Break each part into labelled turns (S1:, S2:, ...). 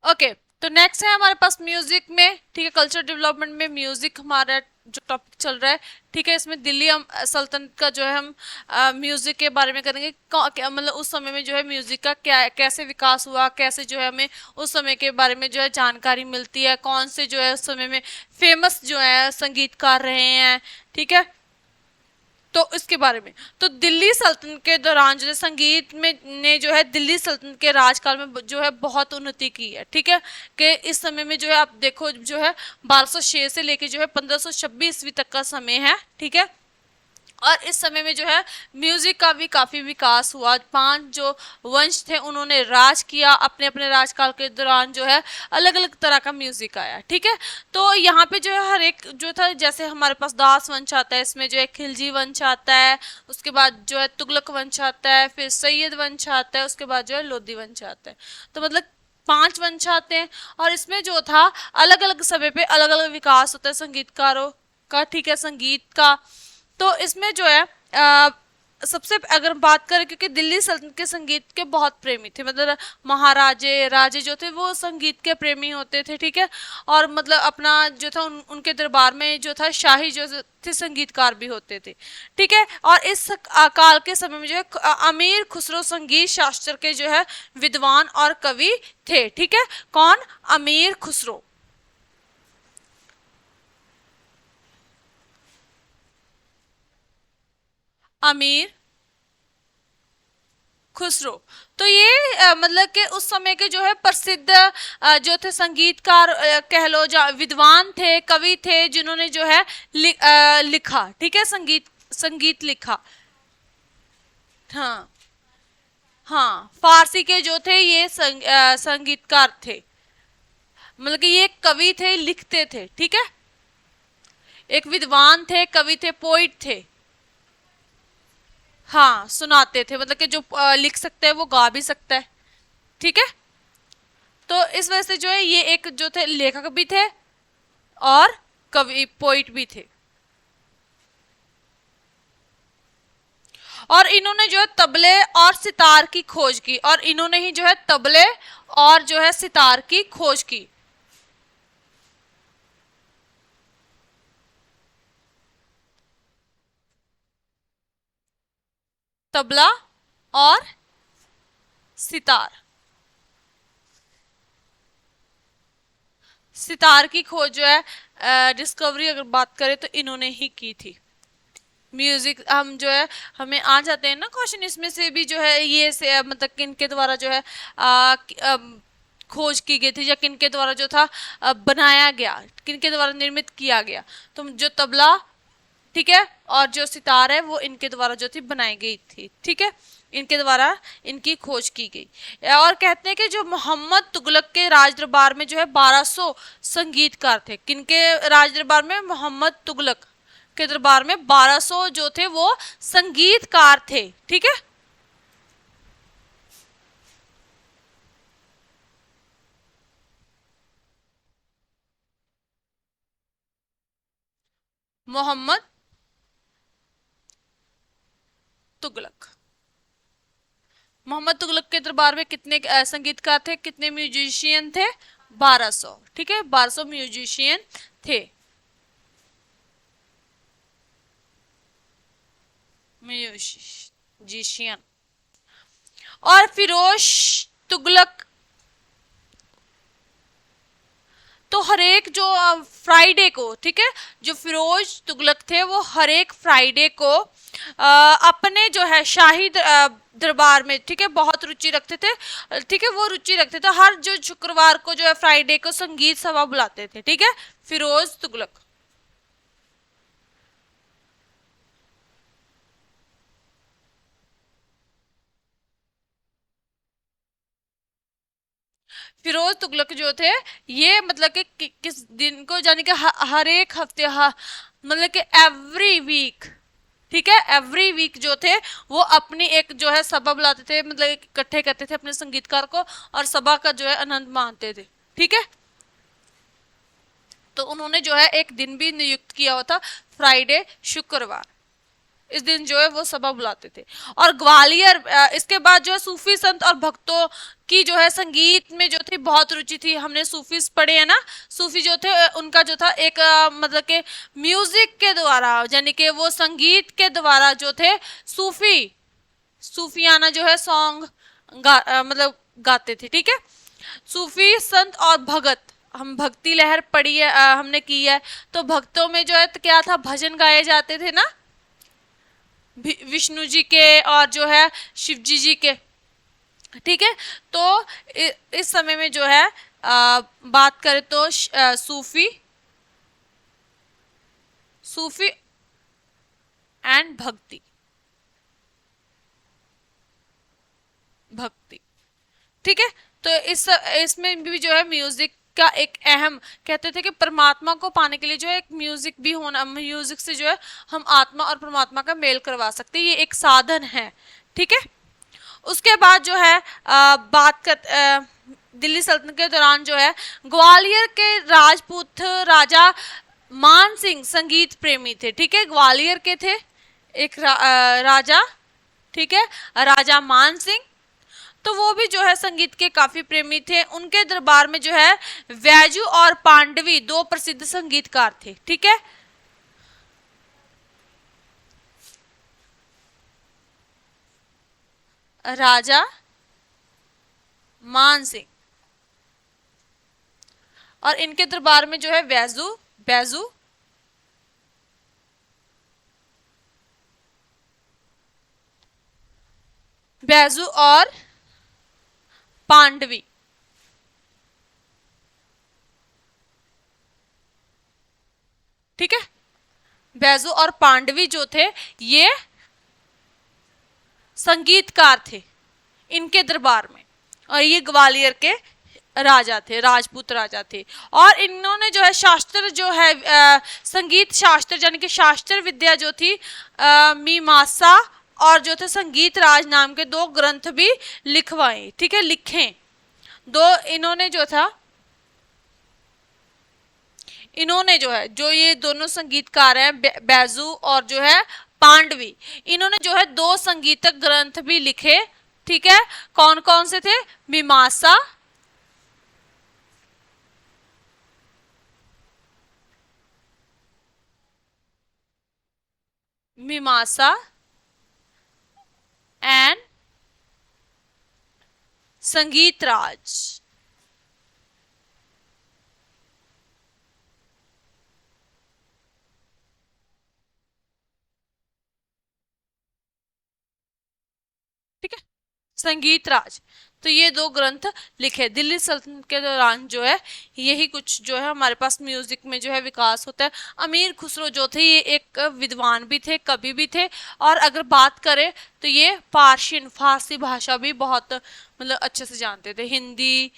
S1: Okay, तो next है हमारे पास म्यूजिक में, ठीक है, कल्चर डेवलपमेंट में म्यूजिक हमारा जो टॉपिक चल रहा है, ठीक है, इसमें दिल्ली सल्तनत का जो है हम म्यूजिक के बारे में करेंगे। मतलब उस समय में जो है म्यूजिक का क्या कैसे विकास हुआ, कैसे जो है हमें उस समय के बारे में जो है जानकारी मिलती है, कौन से जो है उस समय में फेमस जो है संगीतकार रहे हैं, ठीक है, तो इसके बारे में। तो दिल्ली सल्तनत के दौरान जो है संगीत में ने जो है दिल्ली सल्तनत के राजकाल में जो है बहुत उन्नति की है, ठीक है, कि इस समय में जो है आप देखो जो है 1206 से लेके जो है 1526 ईस्वी तक का समय है, ठीक है। और इस समय में जो है म्यूजिक का भी काफी विकास हुआ। पांच जो वंश थे उन्होंने राज किया, अपने अपने राजकाल के दौरान जो है अलग अलग तरह का म्यूजिक आया, ठीक है। तो यहाँ पे जो है हर एक जो था, जैसे हमारे पास दास वंश आता है, इसमें जो है खिलजी वंश आता है, उसके बाद जो है तुगलक वंश आता है, फिर सैयद वंश आता है, उसके बाद जो है लोधी वंश आता है। तो मतलब पांच वंश आते हैं। और इसमें जो था अलग अलग समय पे अलग अलग विकास होता है संगीतकारों का, ठीक है, संगीत का। तो इसमें जो है सबसे अगर बात करें, क्योंकि दिल्ली सल्तनत के संगीत के बहुत प्रेमी थे, मतलब महाराजे राजे जो थे वो संगीत के प्रेमी होते थे, ठीक है। और मतलब अपना जो था उनके दरबार में जो था शाही जो थे संगीतकार भी होते थे, ठीक है। और इस काल के समय में जो है अमीर खुसरो संगीत शास्त्र के जो है विद्वान और कवि थे, ठीक है। कौन? अमीर खुसरो। अमीर खुसरो। तो ये मतलब कि उस समय के जो है प्रसिद्ध जो थे संगीतकार, कह लो, विद्वान थे, कवि थे, जिन्होंने जो है लिखा, ठीक है, संगीत संगीत लिखा। हाँ, हाँ, फारसी के जो थे ये संगीतकार थे, मतलब कि ये कवि थे, लिखते थे, ठीक है। एक विद्वान थे, कवि थे, पोइट थे। हाँ, सुनाते थे, मतलब कि जो लिख सकते हैं वो गा भी सकता है, ठीक है। तो इस वजह से जो है ये एक जो थे लेखक भी थे और कवि पोइट भी थे। और इन्होंने जो है तबले और सितार की खोज की, और इन्होंने ही जो है तबले और जो है सितार की खोज की। तबला और सितार, सितार की खोज जो है डिस्कवरी अगर बात करें तो इन्होंने ही की थी। म्यूजिक हम जो है हमें आ जाते हैं ना क्वेश्चन, इसमें से भी जो है ये से मतलब किनके द्वारा जो है खोज की गई थी, या किनके द्वारा जो था बनाया गया, किनके द्वारा निर्मित किया गया। तो जो तबला, ठीक है, और जो सितार है वो इनके द्वारा जो थी बनाई गई थी, ठीक है, इनके द्वारा इनकी खोज की गई। और कहते हैं कि जो मोहम्मद तुगलक के राज दरबार में जो है 1200 संगीतकार थे। किनके राज दरबार में? मोहम्मद तुगलक के दरबार में 1200 जो थे वो संगीतकार थे, ठीक है। मोहम्मद तुगलक, मोहम्मद तुगलक के दरबार में कितने संगीतकार थे, कितने म्यूजिशियन थे? 1200, ठीक है, 1200 म्यूजिशियन थे, म्यूजिशियन। और फिरोज तुगलक तो हर एक जो फ्राइडे को, ठीक है, जो फिरोज तुगलक थे वो हर एक फ्राइडे को अपने जो है शाही दरबार में, ठीक है, बहुत रुचि रखते थे, ठीक है, वो रुचि रखते थे। हर जो शुक्रवार को जो है फ्राइडे को संगीत सभा बुलाते थे, ठीक है, फिरोज तुगलक। फिरोज तुगलक जो थे ये मतलब कि किस दिन को, यानी कि हर एक हफ्ते, मतलब कि एवरी वीक, ठीक है, एवरी वीक जो थे वो अपनी एक जो है सभा बुलाते थे, मतलब इकट्ठे करते थे अपने संगीतकार को, और सभा का जो है आनंद मानते थे, ठीक है। तो उन्होंने जो है एक दिन भी नियुक्त किया हुआ था, फ्राइडे, शुक्रवार। इस दिन जो है वो सभा बुलाते थे। और ग्वालियर इसके बाद जो है सूफी संत और भक्तों की जो है संगीत में जो थी बहुत रुचि थी। हमने सूफीज पढ़े हैं ना, सूफी जो थे उनका जो था एक मतलब के म्यूजिक के द्वारा, यानी कि वो संगीत के द्वारा जो थे सूफियाना जो है सॉन्ग मतलब गाते थे। ठीक है, सूफी संत और भगत, हम भक्ति लहर पढ़ी है, हमने की है। तो भक्तों में जो है तो क्या था, भजन गाए जाते थे ना विष्णु जी के और जो है शिव जी के। ठीक है, तो इस समय में जो है बात करें तो सूफी एंड भक्ति। ठीक है, तो इसमें भी जो है म्यूजिक का एक अहम, कहते थे कि परमात्मा को पाने के लिए जो है एक म्यूजिक भी होना, म्यूजिक से जो है हम आत्मा और परमात्मा का मेल करवा सकते हैं, ये एक साधन है। ठीक है, उसके बाद जो है बात कर दिल्ली सल्तनत के दौरान जो है ग्वालियर के राजपूत राजा मान सिंह संगीत प्रेमी थे। ठीक है, ग्वालियर के थे एक राजा, ठीक है, राजा मान सिंह, तो वो भी जो है संगीत के काफी प्रेमी थे। उनके दरबार में जो है वैजू और पांडवी दो प्रसिद्ध संगीतकार थे। ठीक है, राजा मान सिंह और इनके दरबार में जो है बैजू बैजू बैजू और पांडवी। ठीक है, बैजू और पांडवी जो थे ये संगीतकार थे इनके दरबार में, और ये ग्वालियर के राजा थे, राजपूत राजा थे। और इन्होंने जो है शास्त्र जो है संगीत शास्त्र यानी कि शास्त्र विद्या जो थी मीमांसा और जो थे संगीत राज नाम के दो ग्रंथ भी लिखवाए। ठीक है, लिखे दो इन्होंने जो था, इन्होंने जो है जो ये दोनों संगीतकार हैं बैजू और जो है पांडवी, इन्होंने जो है दो संगीतक ग्रंथ भी लिखे। ठीक है, कौन कौन से थे, मीमांसा मीमांसा एंड संगीत राज। ठीक है, संगीत राज, तो ये दो ग्रंथ लिखे दिल्ली सल्तनत के दौरान जो है। यही कुछ जो है हमारे पास म्यूजिक में जो है विकास होता है। अमीर खुसरो जो थे ये एक विद्वान भी थे, कवि भी थे, और अगर बात करें तो ये फारसी भाषा भी बहुत मतलब अच्छे से जानते थे, हिंदी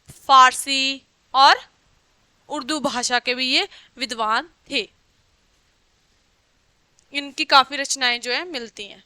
S1: फारसी और उर्दू भाषा के भी ये विद्वान थे। इनकी काफी रचनाएं जो है मिलती हैं।